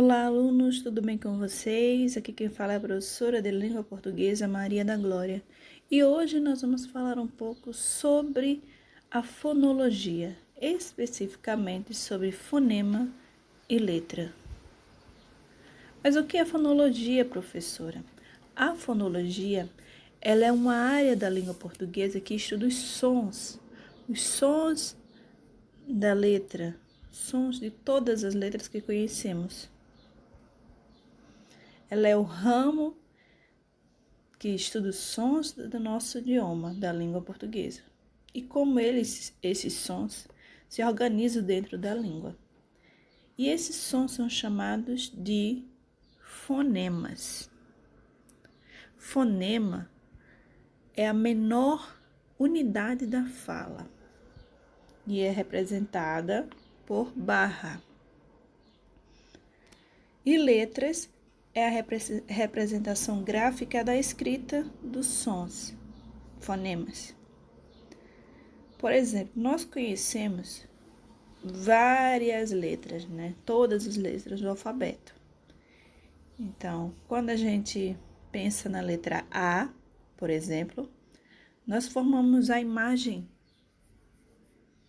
Olá, alunos, tudo bem com vocês? Aqui quem fala é a professora de Língua Portuguesa, Maria da Glória. E hoje nós vamos falar um pouco sobre a fonologia, especificamente sobre fonema e letra. Mas o que é fonologia, professora? A fonologia, ela é uma área da língua portuguesa que estuda os sons da letra, sons de todas as letras que conhecemos. Ela é o ramo que estuda os sons do nosso idioma, da língua portuguesa. E como esses sons se organizam dentro da língua. E esses sons são chamados de fonemas. Fonema é a menor unidade da fala e é representada por barra. E letras é a representação gráfica da escrita dos sons, fonemas. Por exemplo, nós conhecemos várias letras, né? Todas as letras do alfabeto. Então, quando a gente pensa na letra A, por exemplo, nós formamos a imagem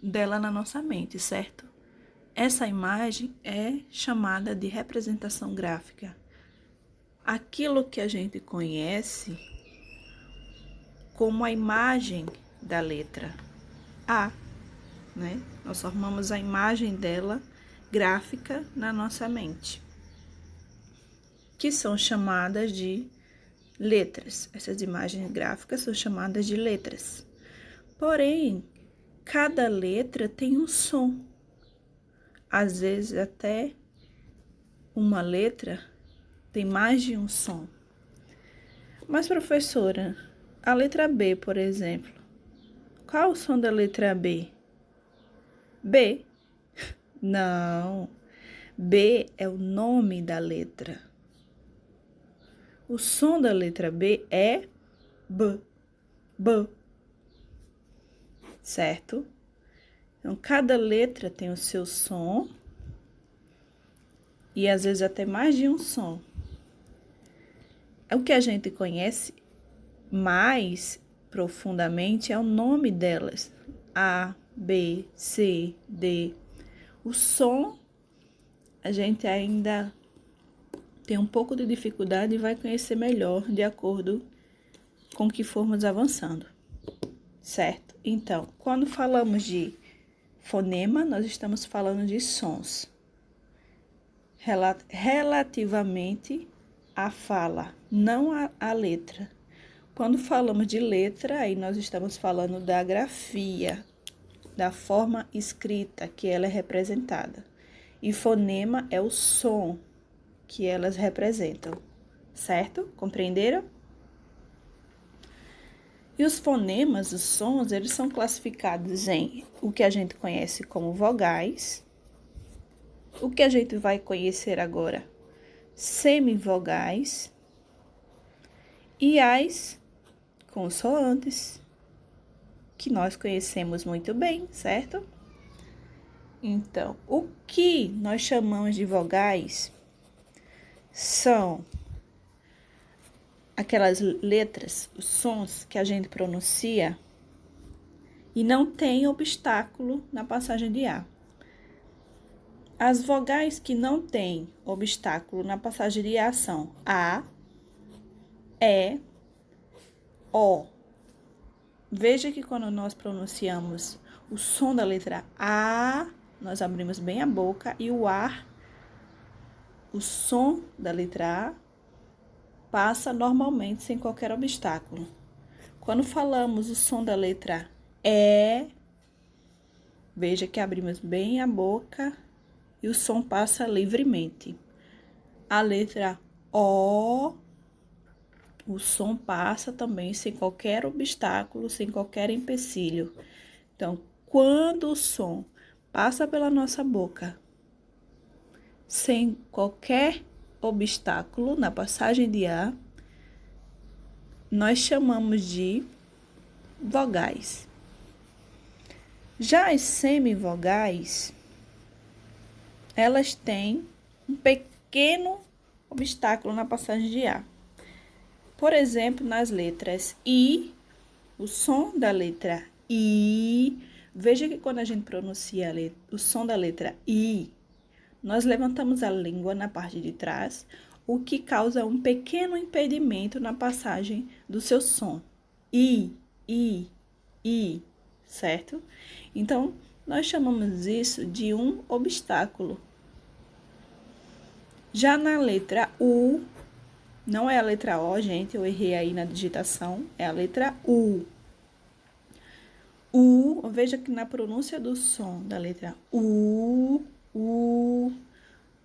dela na nossa mente, certo? Essa imagem é chamada de representação gráfica. Aquilo que a gente conhece como a imagem da letra A, né? Nós formamos a imagem dela gráfica na nossa mente, que são chamadas de letras. Essas imagens gráficas são chamadas de letras. Porém, cada letra tem um som. Às vezes, até uma letra tem mais de um som. Mas, professora, a letra B, por exemplo, qual é o som da letra B? B? Não. B é o nome da letra. O som da letra B é B. B. Certo? Então, cada letra tem o seu som e às vezes até mais de um som. O que a gente conhece mais profundamente é o nome delas. A, B, C, D. O som, a gente ainda tem um pouco de dificuldade e vai conhecer melhor de acordo com o que formos avançando, certo? Então, quando falamos de fonema, nós estamos falando de sons relativamente à fala, não à letra. Quando falamos de letra, aí nós estamos falando da grafia, da forma escrita que ela é representada. E fonema é o som que elas representam, certo? Compreenderam? E os fonemas, os sons, eles são classificados em o que a gente conhece como vogais, o que a gente vai conhecer agora, semivogais, e as consoantes, que nós conhecemos muito bem, certo? Então, o que nós chamamos de vogais são aquelas letras, os sons que a gente pronuncia e não tem obstáculo na passagem de A. As vogais que não têm obstáculo na passagem de A são A, E, O. Veja que quando nós pronunciamos o som da letra A, nós abrimos bem a boca e o ar, o som da letra A, passa normalmente sem qualquer obstáculo. Quando falamos o som da letra E, veja que abrimos bem a boca e o som passa livremente. A letra O, o som passa também sem qualquer obstáculo, sem qualquer empecilho. Então, quando o som passa pela nossa boca, sem qualquer obstáculo na passagem de A, nós chamamos de vogais. Já as semivogais, elas têm pequeno obstáculo na passagem de A. Por exemplo, nas letras I, o som da letra I, veja que quando a gente pronuncia o som da letra I, nós levantamos a língua na parte de trás, o que causa um pequeno impedimento na passagem do seu som. I, certo? Então, nós chamamos isso de um obstáculo. Já na letra U, não é a letra O, gente, eu errei aí na digitação, é a letra U. Veja que na pronúncia do som da letra U,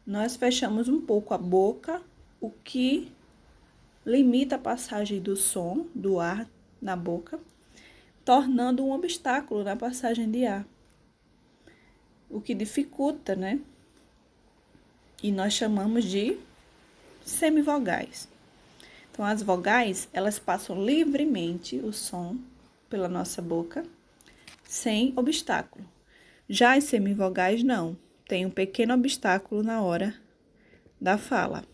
nós fechamos um pouco a boca, o que limita a passagem do som, do ar na boca, tornando um obstáculo na passagem de ar, o que dificulta, né? E nós chamamos de semivogais. Então, as vogais, elas passam livremente o som pela nossa boca, sem obstáculo. Já as semivogais, não. Tem um pequeno obstáculo na hora da fala,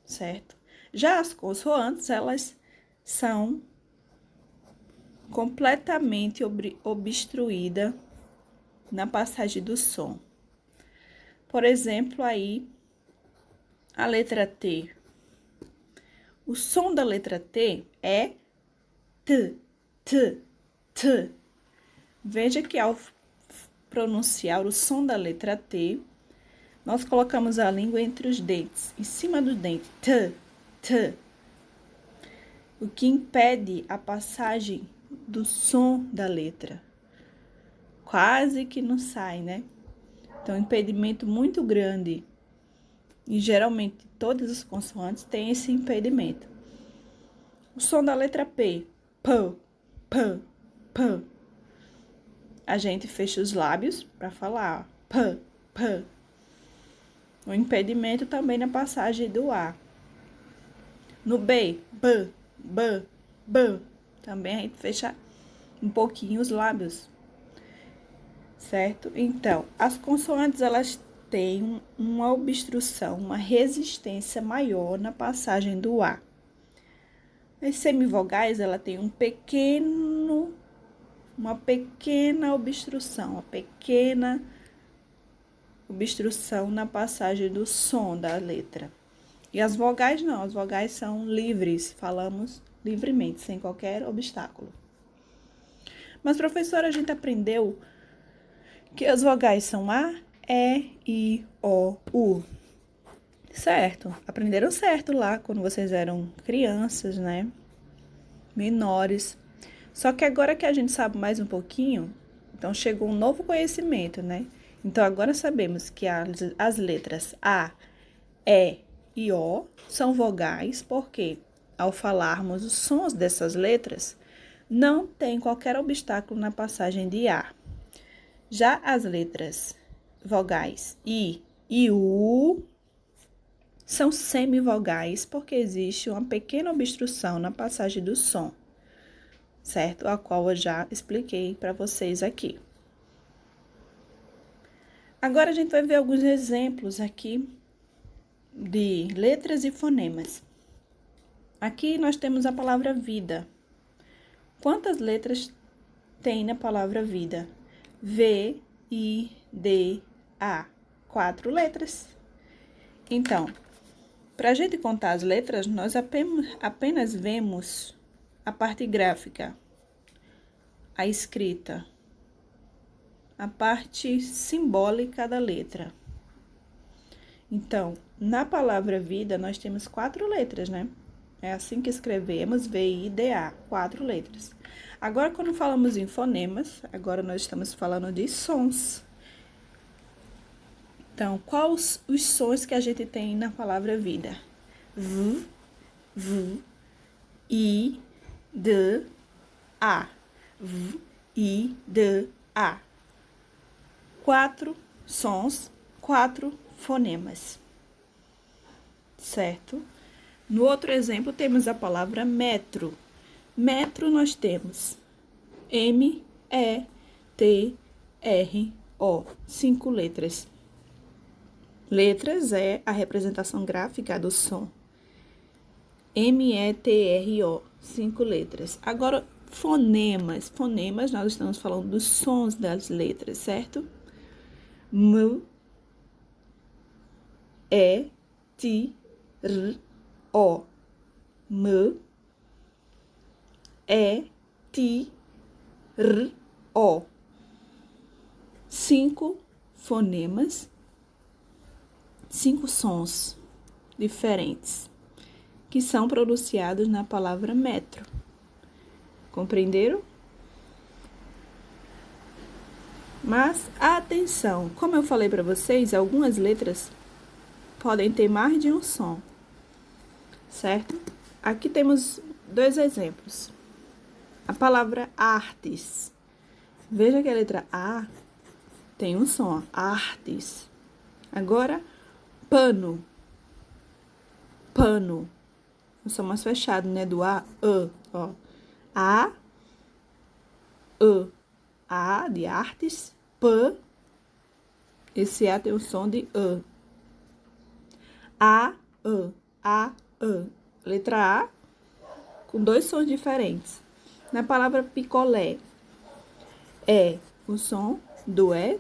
certo? Já as consoantes, elas são completamente obstruídas na passagem do som. Por exemplo, aí, a letra T. O som da letra T é T. Veja que ao pronunciar o som da letra T, nós colocamos a língua entre os dentes, em cima do dente. T. O que impede a passagem do som da letra. Quase que não sai, né? Então, impedimento muito grande. E geralmente todas as consoantes têm esse impedimento. O som da letra P. P. A gente fecha os lábios para falar. P. O impedimento também na passagem do A. No B. B. Também a gente fecha um pouquinho os lábios. Certo? Então, as consoantes, elas têm uma obstrução, uma resistência maior na passagem do A. As semivogais, ela tem uma pequena obstrução na passagem do som da letra. E as vogais não, as vogais são livres, falamos livremente, sem qualquer obstáculo. Mas, professora, a gente aprendeu que as vogais são A, E, I, O, U. Certo, aprenderam certo lá quando vocês eram crianças, né? Menores. Só que agora que a gente sabe mais um pouquinho, então chegou um novo conhecimento, né? Então agora sabemos que as letras A, E e O são vogais, porque ao falarmos os sons dessas letras, não tem qualquer obstáculo na passagem de A. Já as letras vogais I e U são semivogais, porque existe uma pequena obstrução na passagem do som, certo? A qual eu já expliquei para vocês aqui. Agora a gente vai ver alguns exemplos aqui de letras e fonemas. Aqui nós temos a palavra vida. Quantas letras tem na palavra vida? V, I, D, A. 4 letras. Então, para a gente contar as letras, nós apenas vemos a parte gráfica, a escrita, a parte simbólica da letra. Então, na palavra vida, nós temos 4 letras, né? É assim que escrevemos, V-I-D-A, 4 letras. Agora, quando falamos em fonemas, agora nós estamos falando de sons. Então, quais os sons que a gente tem na palavra vida? V, I, D, A. V, I, D, A. 4 sons, 4 fonemas. Certo? No outro exemplo, temos a palavra metro. Metro, nós temos M, E, T, R, O. 5 letras. Letras é a representação gráfica do som. M-E-T-R-O, 5 letras. Agora, fonemas. Fonemas, nós estamos falando dos sons das letras, certo? M, E, T, R, O. M, E, T, R, O. 5 fonemas, 5 sons diferentes que são pronunciados na palavra metro. Compreenderam? Mas atenção, como eu falei para vocês, algumas letras podem ter mais de um som, certo? Aqui temos 2 exemplos. A palavra artes. Veja que a letra A tem um som, ó, artes. Agora, pano. Pano. O som mais fechado, né? Do A, ó. A, E. A de artes, P. Esse A tem o som de E. A, E. A, E. Letra A, com 2 sons diferentes. Na palavra picolé, é o som do E,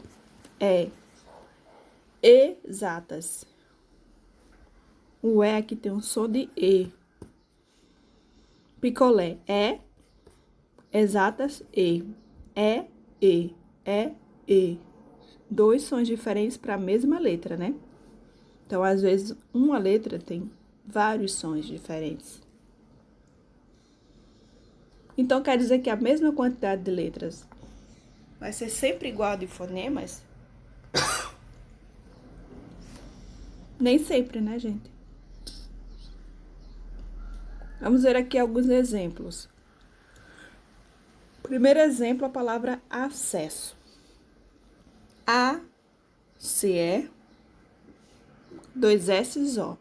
é. Exatas. O E aqui tem um som de E. Picolé, é. Exatas, E. É, E. É, E. 2 sons diferentes para a mesma letra, né? Então, às vezes, uma letra tem vários sons diferentes. Então, quer dizer que a mesma quantidade de letras vai ser sempre igual de fonemas? Nem sempre, né, gente? Vamos ver aqui alguns exemplos. Primeiro exemplo, a palavra acesso. A-C-E, 2 S-O.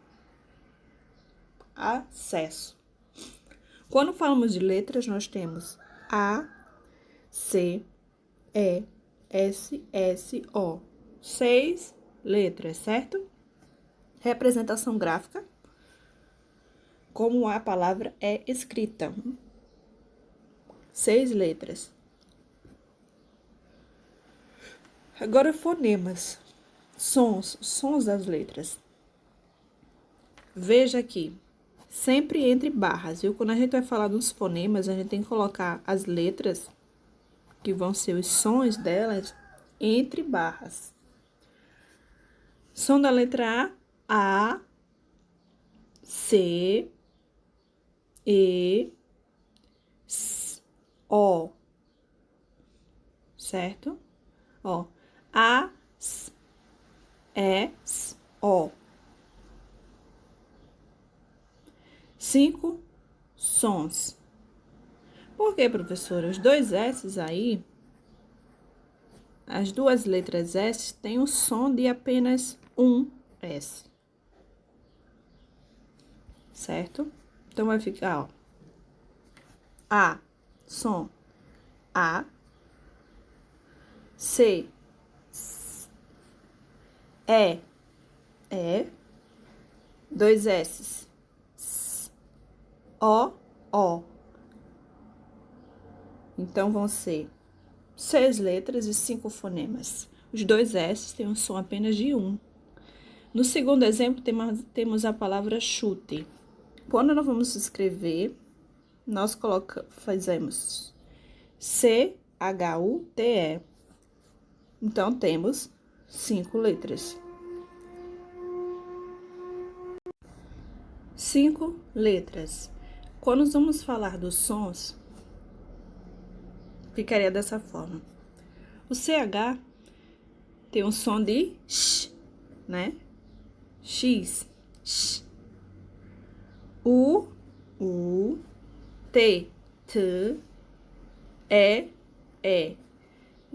Acesso. Quando falamos de letras, nós temos A, C, E, S, S, O. 6 letras, certo? Representação gráfica, como a palavra é escrita. 6 letras. Agora, fonemas. Sons das letras. Veja aqui, sempre entre barras, viu? Quando a gente vai falar dos fonemas, a gente tem que colocar as letras, que vão ser os sons delas, entre barras. Som da letra A, C, E, S, O. Certo? Ó, A, S, E, S, O. 5 sons. Por que, professora? Os 2 S aí, as 2 letras S têm o som de apenas um S. Certo? Então, vai ficar, ó. A, som. A. C, S. E, 2 S. S. O, O. Então, vão ser 6 letras e 5 fonemas. Os 2 S têm um som apenas de um. No segundo exemplo, temos a palavra chute. Quando nós vamos escrever, nós fazemos C-H-U-T-E. Então, temos 5 letras. 5 letras. Quando nós vamos falar dos sons, ficaria dessa forma. O CH tem um som de X, né? X, X. U, T, T, E.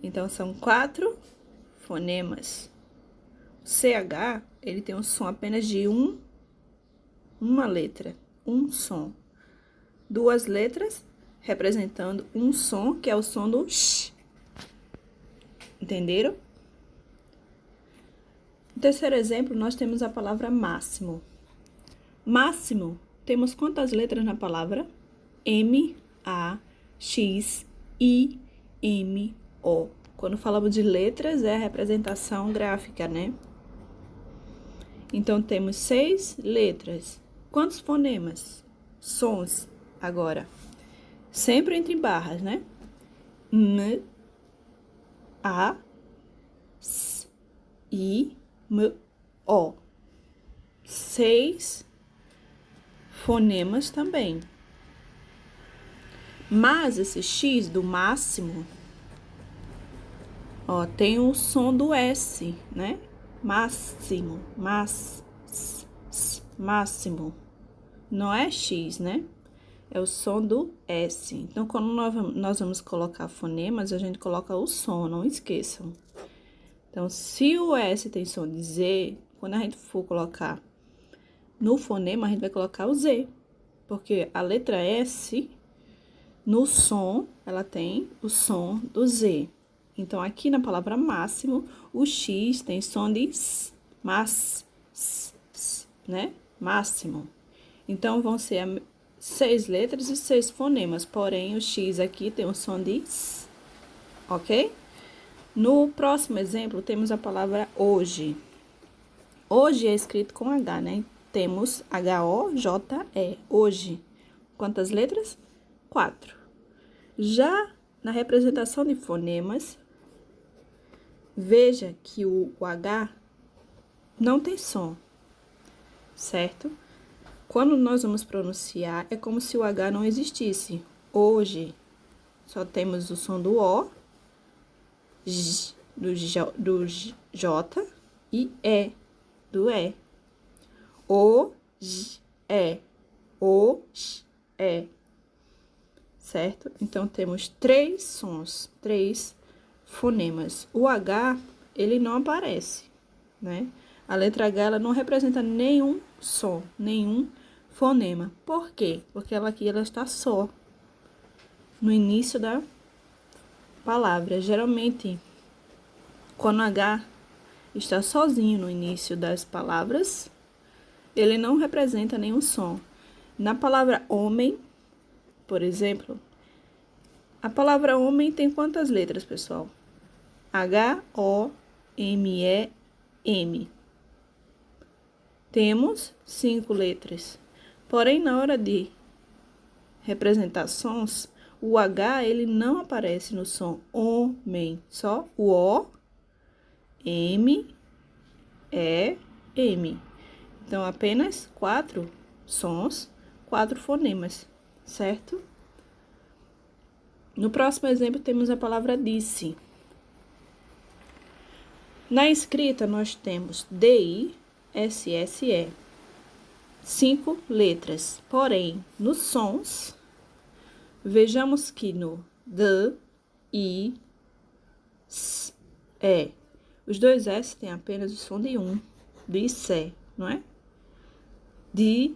Então, são 4 fonemas. O CH, ele tem um som apenas de uma letra, um som. 2 letras representando um som, que é o som do X. Entenderam? No terceiro exemplo, nós temos a palavra máximo. Máximo, temos quantas letras na palavra? M, A, X, I, M, O. Quando falamos de letras, é a representação gráfica, né? Então, temos 6 letras. Quantos fonemas? Sons, agora. Sempre entre barras, né? M, A, S, I, M, O. 6 fonemas também. Mas esse X do máximo, ó, tem o som do S, né? Máximo, máximo. Não é X, né? É o som do S. Então, quando nós vamos colocar fonemas, a gente coloca o som, não esqueçam. Então, se o S tem som de Z, quando a gente for colocar no fonema, a gente vai colocar o Z. Porque a letra S, no som, ela tem o som do Z. Então, aqui na palavra máximo, o X tem som de S, né? Máximo. Então, vão ser 6 letras e 6 fonemas, porém, o X aqui tem o som de S, ok? No próximo exemplo, temos a palavra hoje. Hoje é escrito com H, né? Temos H-O-J-E, hoje. Quantas letras? 4. Já na representação de fonemas, veja que o H não tem som, certo? Quando nós vamos pronunciar, é como se o H não existisse. Hoje, só temos o som do O, J, do J e E, do E. O, J, E. O, J, E. Certo? Então, temos 3 sons, 3 fonemas. O H, ele não aparece, né? A letra H, ela não representa nenhum som, nenhum fonema. Por quê? Porque ela aqui, ela está só no início da palavra. Geralmente, quando o H está sozinho no início das palavras, ele não representa nenhum som. Na palavra homem, por exemplo, a palavra homem tem quantas letras, pessoal? H-O-M-E-M. Temos 5 letras. Porém, na hora de representar sons, o H, ele não aparece no som homem. Só o O, M, E, M. Então, apenas 4 sons, 4 fonemas, certo? No próximo exemplo, temos a palavra disse. Na escrita, nós temos D-I-S-S-E. 5 letras. Porém, nos sons, vejamos que no D, I, S, E, os dois S têm apenas o som de um, de C, não é? D,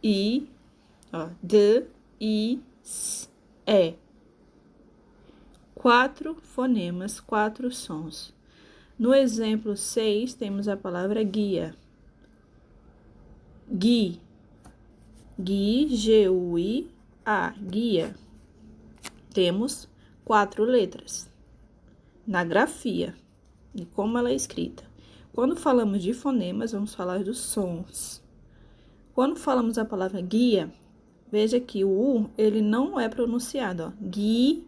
I, ó, D, I, S, E. 4 fonemas, 4 sons. No exemplo 6, temos a palavra guia. Gui, G-U-I-A, guia. Temos 4 letras na grafia e como ela é escrita. Quando falamos de fonemas, vamos falar dos sons. Quando falamos a palavra guia, veja que o U, ele não é pronunciado, ó. Guia,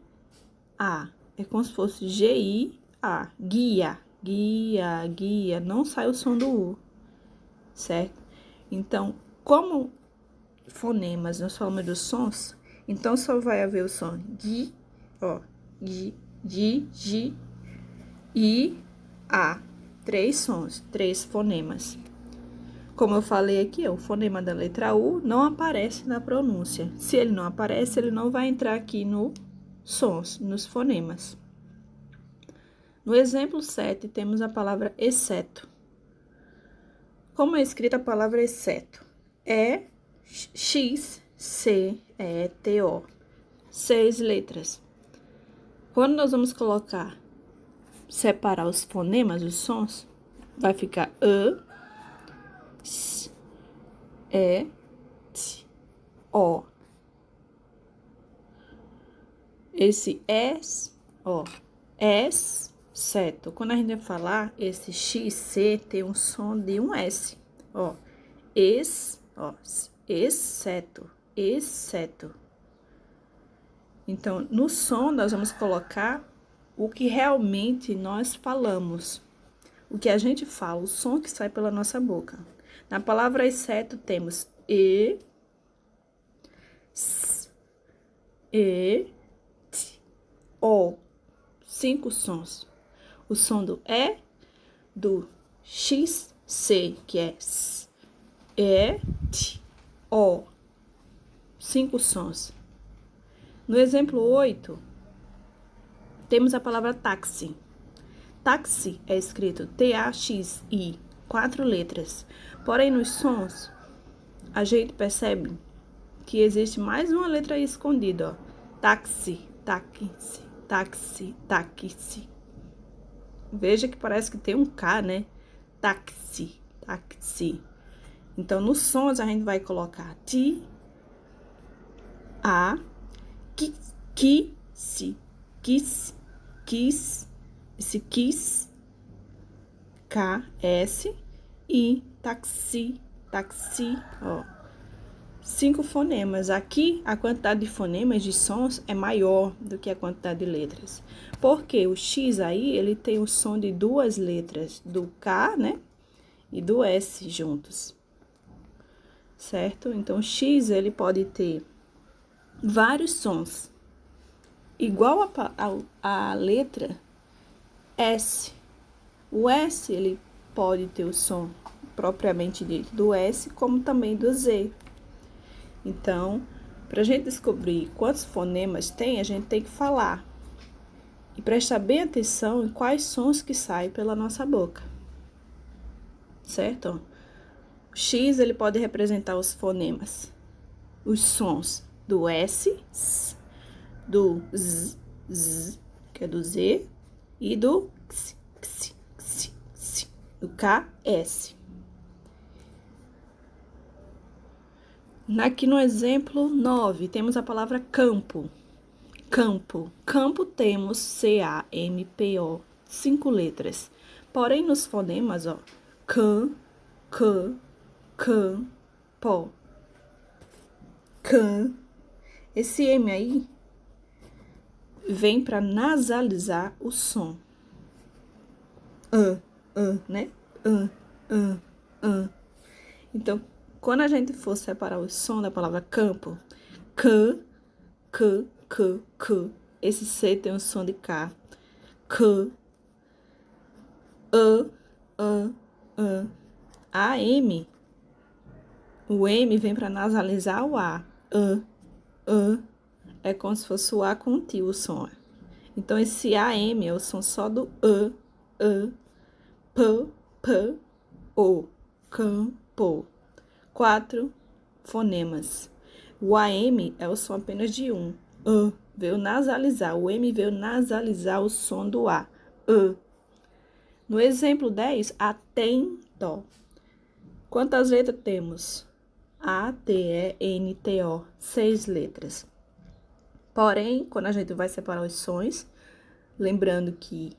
é como se fosse G-I-A, guia, guia, guia, não sai o som do U, certo? Então, como fonemas, nós falamos dos sons, então só vai haver o som de, ó, de, I, A. 3 sons, 3 fonemas. Como eu falei aqui, o fonema da letra U não aparece na pronúncia. Se ele não aparece, ele não vai entrar aqui no sons, nos fonemas. No exemplo 7, temos a palavra exceto. Como é escrita a palavra exceto? É X-C-E-T-O. 6 letras. Quando nós vamos separar os fonemas, os sons, vai ficar A, S, E, T, O. Esse S, ó, S, certo. Quando a gente vai falar, esse X, C tem um som de um S, ó. Ó, exceto, exceto. Então, no som, nós vamos colocar o que realmente nós falamos. O que a gente fala, o som que sai pela nossa boca. Na palavra exceto, temos E, S, E, T, O. 5 sons. O som do E, do X, C, que é S, E, T, O. 5 sons. No exemplo 8, temos a palavra táxi. Táxi é escrito T-A-X-I, 4 letras. Porém, nos sons, a gente percebe que existe mais uma letra aí escondida, ó. Táxi, táxi, táxi, táxi. Veja que parece que tem um K, né? Táxi, táxi. Então, nos sons, a gente vai colocar T, A, ki, si, quis, quis, esse quis, K, S, I, taxi, taxi, ó. 5 fonemas. Aqui, a quantidade de fonemas, de sons, é maior do que a quantidade de letras. Porque o X aí, ele tem o som de 2 letras, do K, né? E do S juntos. Certo? Então, o X, ele pode ter vários sons. Igual a letra S. O S, ele pode ter o som propriamente dito do S, como também do Z. Então, para a gente descobrir quantos fonemas tem, a gente tem que falar. E prestar bem atenção em quais sons que saem pela nossa boca. Certo? O X, ele pode representar os fonemas. Os sons do S, do Z, que é do Z, e do X, do K, S. Aqui no exemplo 9, temos a palavra campo. Campo. Campo temos C-A-M-P-O, 5 letras. Porém, nos fonemas, ó, can, pó. Can. Esse M aí vem para nasalizar o som. Né? Então, quando a gente for separar o som da palavra campo, c, esse C tem o som de K. C, A, M, o M vem para nasalizar o A. É como se fosse o A com o tio, o som. Então, esse AM é o som só do P, O, campo. 4 fonemas. O AM é o som apenas de um. Veio nasalizar. O M veio nasalizar o som do A. No exemplo 10, atento. Quantas letras temos? A-T-E-N-T-O. 6 letras. Porém, quando a gente vai separar os sons, lembrando que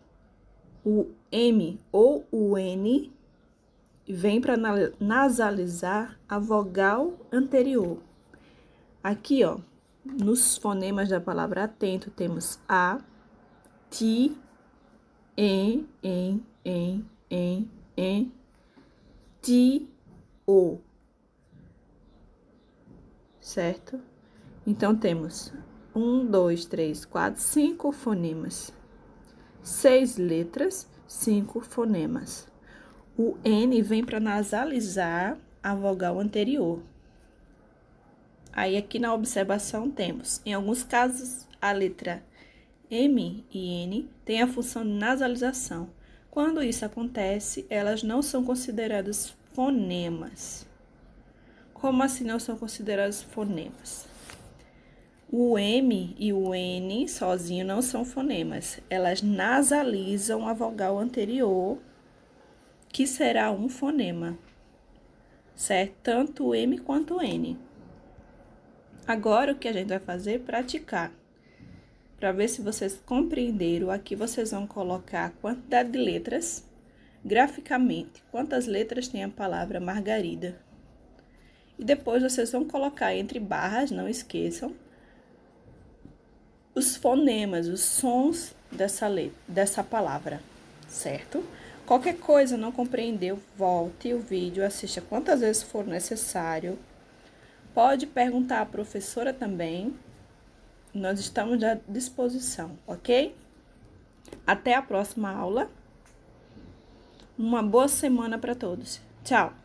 o M ou o N vem para nasalizar a vogal anterior. Aqui, ó, nos fonemas da palavra atento, temos A, T, E, T, O. Certo? Então, temos 1, 2, 3, 4, 5 fonemas. 6 letras, 5 fonemas. O N vem para nasalizar a vogal anterior. Aí, aqui na observação, temos, em alguns casos, a letra M e N tem a função de nasalização. Quando isso acontece, elas não são consideradas fonemas. Como assim não são consideradas fonemas? O M e o N sozinho não são fonemas. Elas nasalizam a vogal anterior que será um fonema, certo? Tanto o M quanto o N. Agora, o que a gente vai fazer é praticar. Para ver se vocês compreenderam, aqui vocês vão colocar a quantidade de letras, graficamente, quantas letras tem a palavra margarida. E depois vocês vão colocar entre barras, não esqueçam, os fonemas, os sons dessa palavra, certo? Qualquer coisa não compreendeu, volte o vídeo, assista quantas vezes for necessário. Pode perguntar à professora também. Nós estamos à disposição, ok? Até a próxima aula. Uma boa semana para todos. Tchau!